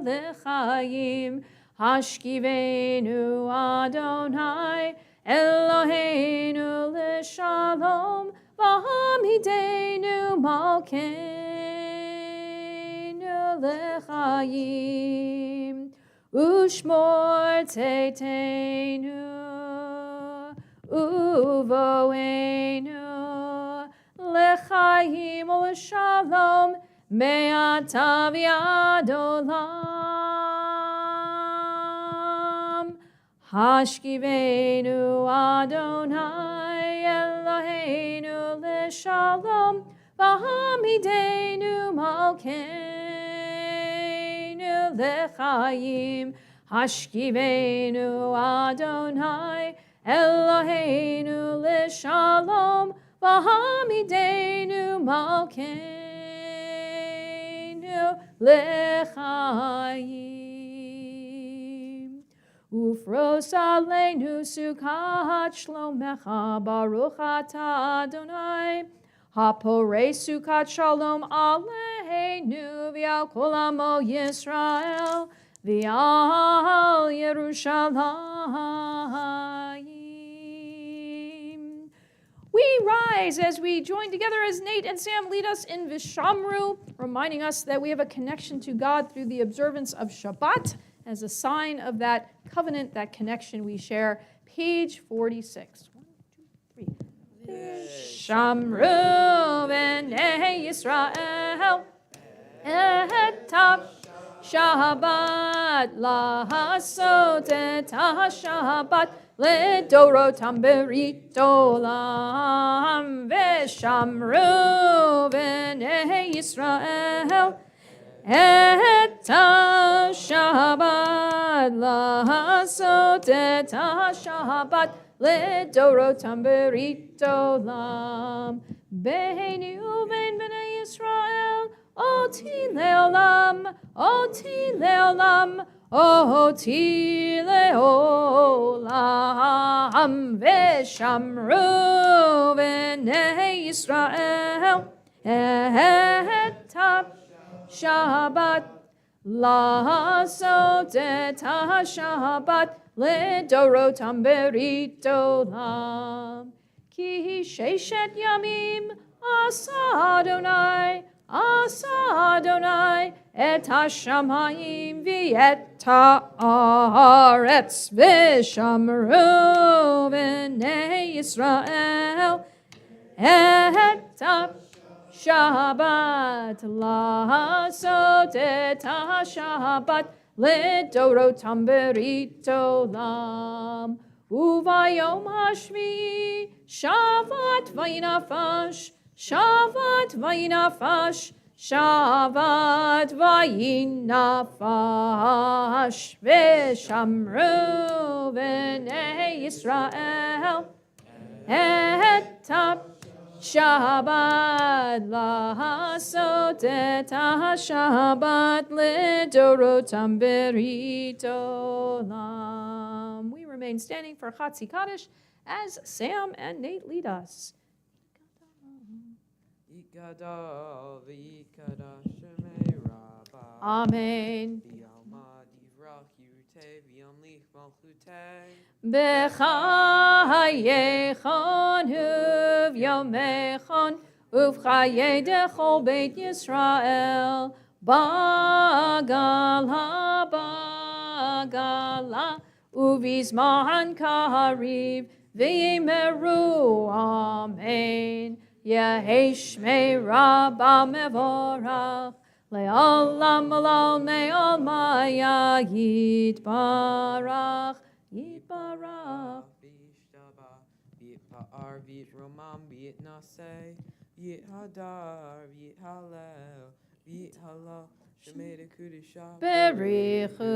l'chaim. Hashkivenu Adonai Eloheinu l'shalom v'hamidenu malkeinu l'chaim. Ushmor teteinu, uvoenu, lechaim u'shalom, me'ata v'ad olam. Hashkivenu Adonai Eloheinu l'shalom, v'hamidenu malkeinu l'chaim. Hashkivenu Adonai Eloheinu l'shalom, v'hamidenu malkeinu l'chaim. Ufros aleinu sukat shlomecha, baruch ata Adonai. Haporei sukat shalom aleinu v'al kol amo Yisrael v'al Yerushalayim. We rise as we join together as Nate and Sam lead us in Vishamru, reminding us that we have a connection to God through the observance of Shabbat as a sign of that covenant, that connection we share. Page 46. 1, 2, 3. Shamru b'nei Yisrael et Shabbat lahasot et Shabbat ledorotam berit olam v'shamru b'nei Yisrael et Shabbat lahasot et Shabbat ledorotam berit olam beinu u'bein b'nei Yisrael oti leolam, oti leolam, oti leolam v'shamru b'nei Yisrael et Shabbat לעשות את השבת לדורותם ברית עולם. כי ששת ימים עשה אדוני את השמיים ואת הארץ ושמרו בני ישראל את השבת לעשות את השבת לדורותם ברית עולם. וביום השביעי שבת וינפש, שבת וינפש, שבת וינפש, ושמרו בני ישראל את השבת לעשות את השבת לדורותם ברית עולם. We remain remain standing for Chatzi Kaddish as Sam and Nate lead us. Yikada v'yikada shemei rabba. Amen. V'yalma divrach yirutei v'yamlich malchutei. B'chayechon u'v'yomechon u'v'chayei dechol Beit Yisrael Bagala bagala u'v'zman kariv v'yimeru amen. Yehi shmei rabba mevorach le'olam olal me'olmaya yitbarach yitbarach. V'yishtaba v'yitpa'ar v'yitromam v'yitnaseh v'yithadar v'yithalel v'yithalal shemei dekudisha Berichu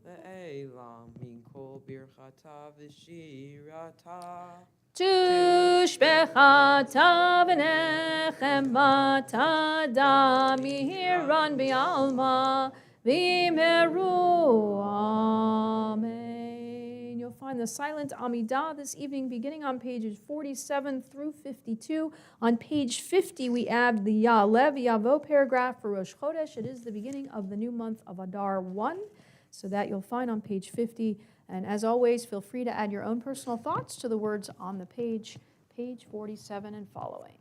le'elam min kol birchata v'shirata. Tushbechata v'nechemata damihiran bi'alma v'imeru. Amen. You'll find the silent Amidah this evening beginning on pages 47 through 52. On page 50 we add the Ya'aleh V'Yavo paragraph for Rosh Chodesh. It is the beginning of the new month of Adar 1. So that you'll find on page 50. And as always, feel free to add your own personal thoughts to the words on the page, page 47 and following.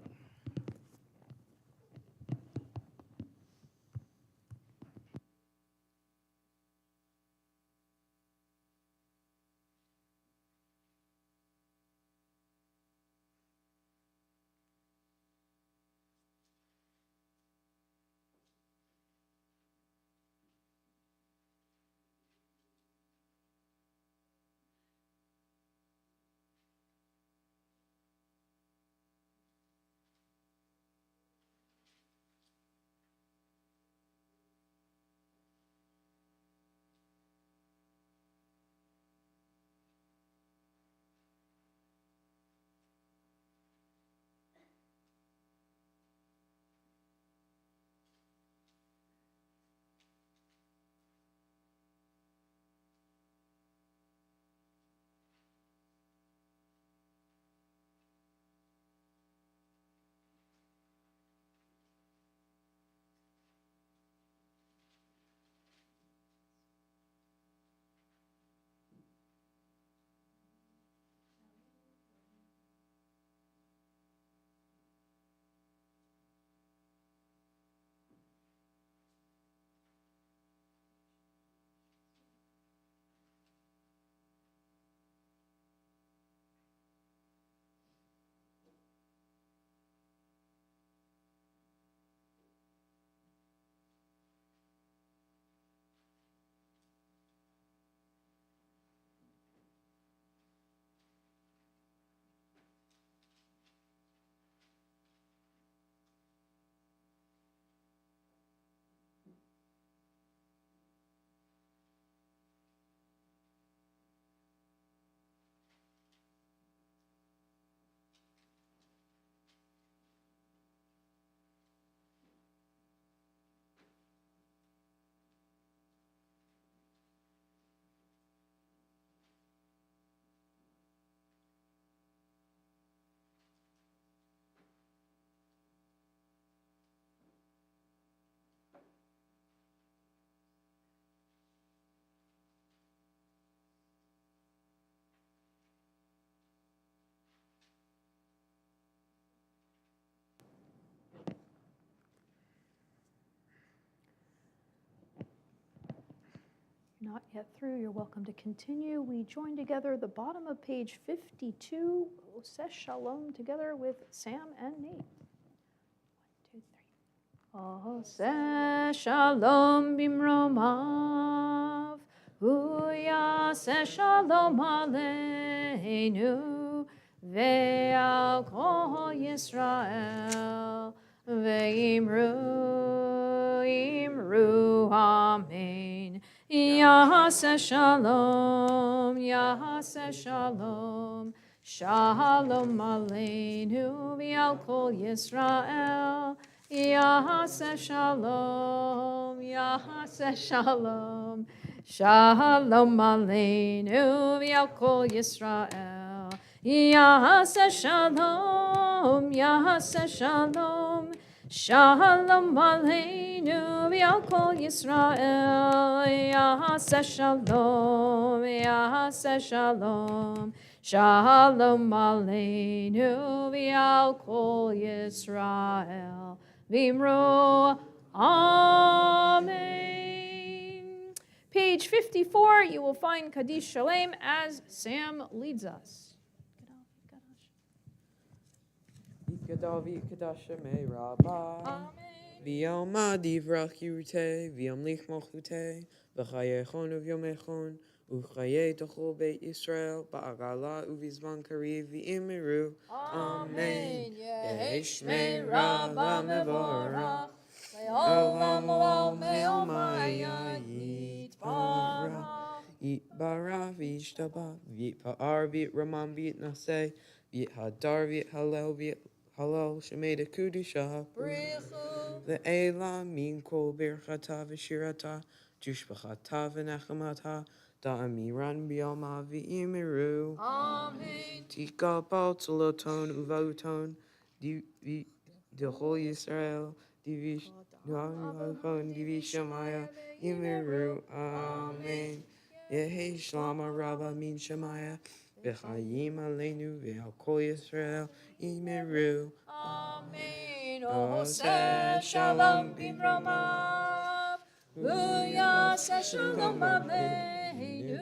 Not yet through, you're welcome to continue. We join together the bottom of page 52, Oseh Shalom, together with Sam and Nate. 1, 2, 3. Oseh Shalom bimromav, Uyaseh Shalom aleinu, ve'al kol Yisrael, ve'imru, imru, amen. Yaseh Shalom, Yaseh Shalom, Shalom aleinu v'al kol Yisrael. Yaseh Shalom, Yaseh Shalom, Shalom aleinu v'al kol Yisrael. Yaseh shalom, Yaseh shalom. Shalom aleinu v'al kol Yisrael. Yaseh shalom, Yaseh shalom. Shalom aleinu v'al kol Yisrael. V'imru Amen. Page 54, you will find Kaddish Shalem as Sam leads us. Yikadav yikadash me rabba. Amen. V'yom adivrach yirute, v'yom lich mochute, v'chayechon uv'yomechon, u'chaye tochol beit Yisrael, ba'agala uv'izman kariv v'imiru. Amen. Yehesh me rabba mevorach, le'olam olam me'omaya yitbarach. Yitbarach v'yishtabach, v'yitpa'ar v'yitramam v'yitnaseh, v'yithadar v'yithalel v'yithalal shemei dekudisha. Ve'ela min kol birchata v'shirata, tushbachata v'nechamata, da'amiran b'yoma v'imiru. Amen. Tika bal toloton uvauton, d'chol Yisrael, divishamaya, imiru. Amen. Yehi shlama rabba min shamaya, v'chayim aleinu v'al kol Yisrael, imiru. Amen. Oseh shalom bimromav, v'yaseh shalom aleinu,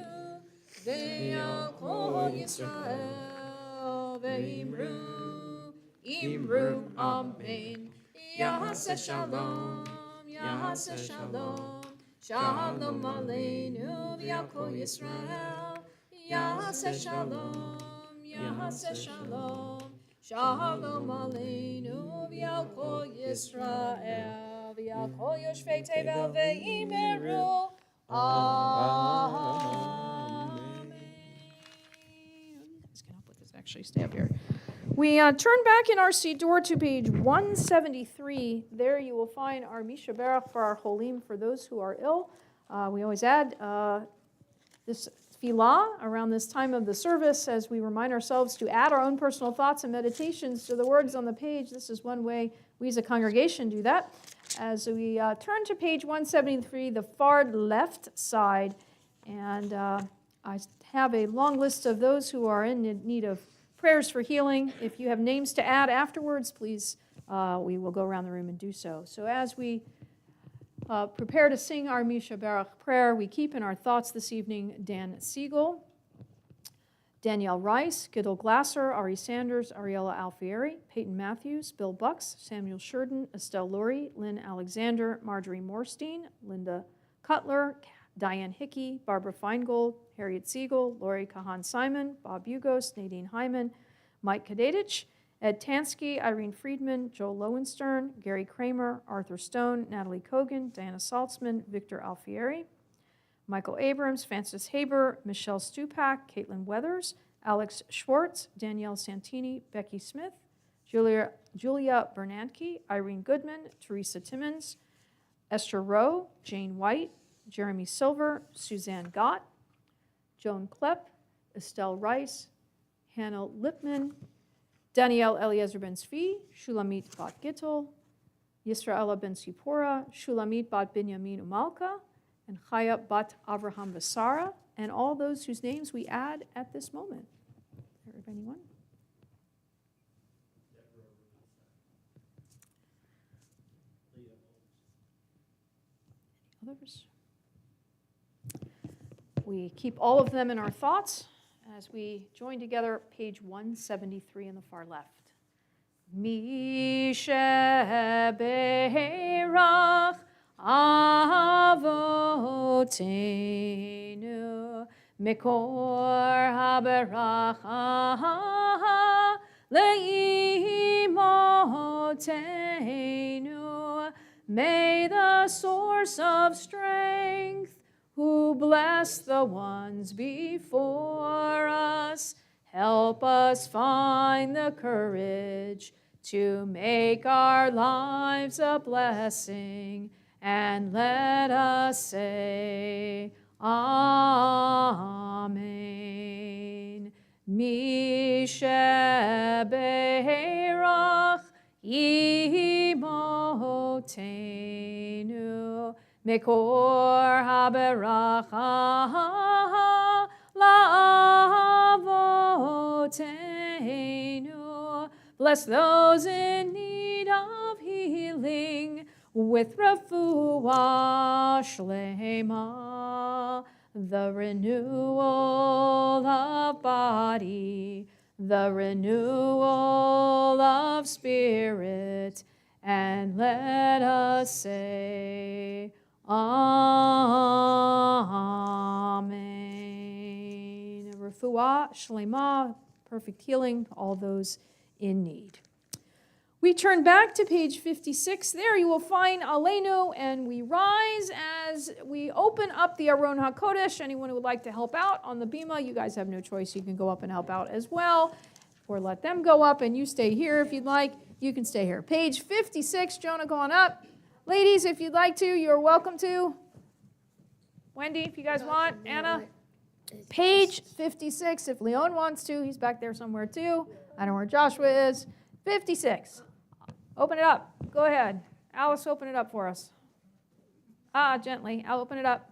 v'al kol Yisrael, Imru, Amen. Yaseh shalom, Yaseh shalom, shalom aleinu, v'al kol Yisrael, Yaseh shalom, Yaseh shalom. Shalom aleinu v'al kol Yisrael v'al kol yoshvei tevel ve'imiru. Amen. You guys can help with this. Actually, stay up here. We turn back in our Siddur to page 173. There you will find our Misha Berach for our Cholim for those who are ill. We always add this tefillah around this time of the service as we remind ourselves to add our own personal thoughts and meditations to the words on the page. This is one way we as a congregation do that. As we turn to page 173, the far left side, and I have a long list of those who are in need of prayers for healing. If you have names to add afterwards, please, we will go around the room and do so. So as we prepare to sing our Misha Berach prayer, we keep in our thoughts this evening Dan Siegel, Danielle Rice, Gidel Glasser, Ari Sanders, Ariella Alfieri, Peyton Matthews, Bill Bucks, Samuel Sheridan, Estelle Lurie, Lynn Alexander, Marjorie Morstein, Linda Cutler, Diane Hickey, Barbara Feingold, Harriet Siegel, Lori Kahan Simon, Bob Bugos, Nadine Hyman, Mike Kadadich, Ed Tansky, Irene Friedman, Joel Lowenstern, Gary Kramer, Arthur Stone, Natalie Kogan, Diana Saltzman, Victor Alfieri, Michael Abrams, Francis Haber, Michelle Stupak, Caitlin Weathers, Alex Schwartz, Danielle Santini, Becky Smith, Julia Bernanke, Irene Goodman, Teresa Timmons, Esther Rowe, Jane White, Jeremy Silver, Suzanne Gott, Joan Klepp, Estelle Rice, Hannah Lipman, Danielle Eliezer Ben Svi, Shulamit Bat Gittel, Yisraela Ben Sipora, Shulamit Bat Binyamin Umalka, and Chaya Bat Avraham Vasara, and all those whose names we add at this moment. Anyone? Others? We keep all of them in our thoughts as we join together page 173 on the far left. Mishe Beirach Avotenu Mikor HaBeracha Leimotenu. May the source of strength who bless the ones before us help us find the courage to make our lives a blessing, and let us say, Amen. Misheberach imotenu mekor haberacha la'avotenu. Bless those in need of healing with refuah shlema, the renewal of body, the renewal of spirit, and let us say, Amen. Refuah shlema, perfect healing to all those in need. We turn back to page 56. There you will find Aleinu, and we rise as we open up the Aron HaKodesh. Anyone who would like to help out on the bima, you guys have no choice. You can go up and help out as well, or let them go up, and you stay here if you'd like. You can stay here. Page 56, Jonah going up. Ladies, if you'd like to, you're welcome to. Wendy, if you guys want. Anna. Page 56, if Leon wants to. He's back there somewhere too. I don't know where Joshua is. 56. Open it up. Go ahead. Alice, open it up for us. Gently. I'll open it up.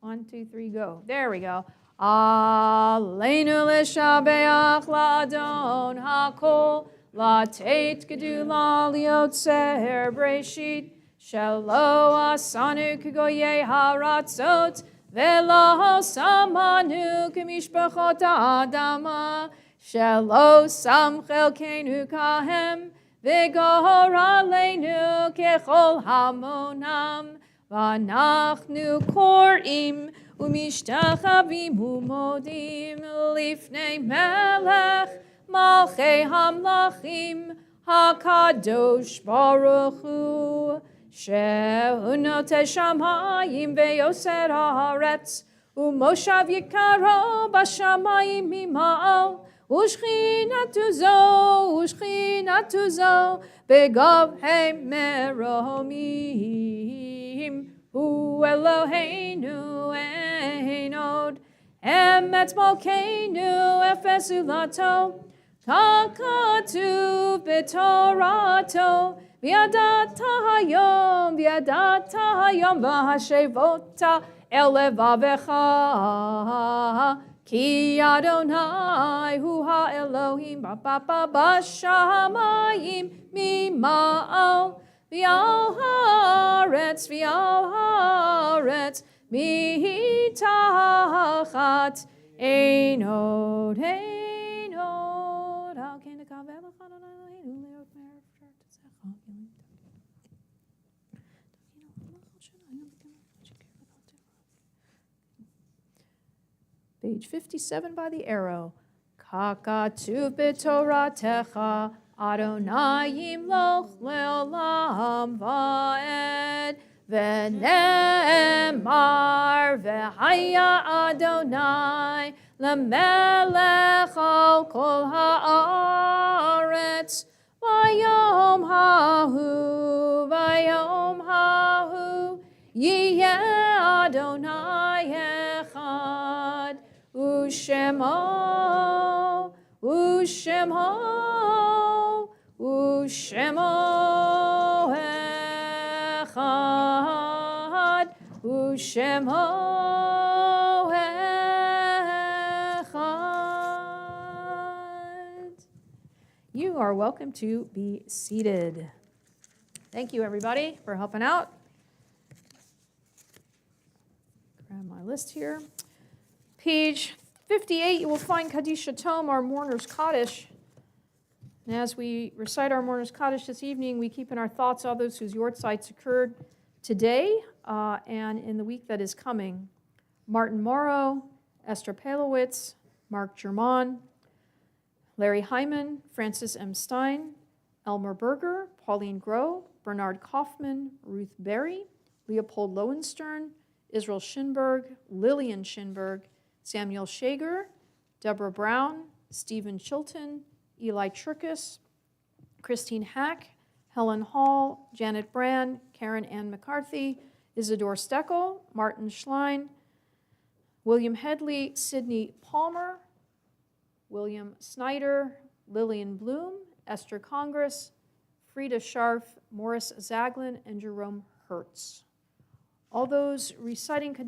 1, 2, 3, go. There we go. Aleinu l'shabeach la'adon ha'kol la'teit gedula liotzer breshit shelo asanu k'goyei haratzot velo samanu k'mishpachot ha'adama shelo sam chelkeinu kahem v'gor aleinu kechol hamonam v'anachnu korim umishtachavim umodim lifnei melech malchei hamlachim hakadosh baruch hu she'unote shamayim ve'yoser haaretz umoshav yikaro bashamayim mima'al ushchinatu zo begavhei meromim hu Eloheinu einod emet malkeinu efes ulato kakatuv b'torato v'yadata hayom v'hashevota elevavecha ki Adonai hu ha'Elohim b'shamayim mima'al v'al haaretz mitachat einod al ken kavel Adonai leot mer Page 57 by the arrow. Kakatuv b'toratecha Adonai yimloch leolam va'ed v'ne'emar v'haya Adonai lemelech al kol haaretz vayom hahu yiyeh Adonai echad Ushemo echad Ushemo echad. You are welcome to be seated. Thank you, everybody, for helping out. Grab my list here. Page 58, you will find Kaddish Tome, our mourner's Kaddish. And as we recite our mourner's Kaddish this evening, we keep in our thoughts all those whose yortzites occurred today and in the week that is coming. Martin Morrow, Esther Palowitz, Mark German, Larry Hyman, Francis M. Stein, Elmer Berger, Pauline Groh, Bernard Kaufman, Ruth Berry, Leopold Lowenstern, Israel Schinberg, Lillian Schinberg, Samuel Shager, Deborah Brown, Stephen Chilton, Eli Trickus, Christine Hack, Helen Hall, Janet Brand, Karen Ann McCarthy, Isidore Steckel, Martin Schlein, William Headley, Sidney Palmer, William Snyder, Lillian Bloom, Esther Congress, Frida Scharf, Morris Zaglin, and Jerome Hertz. All those reciting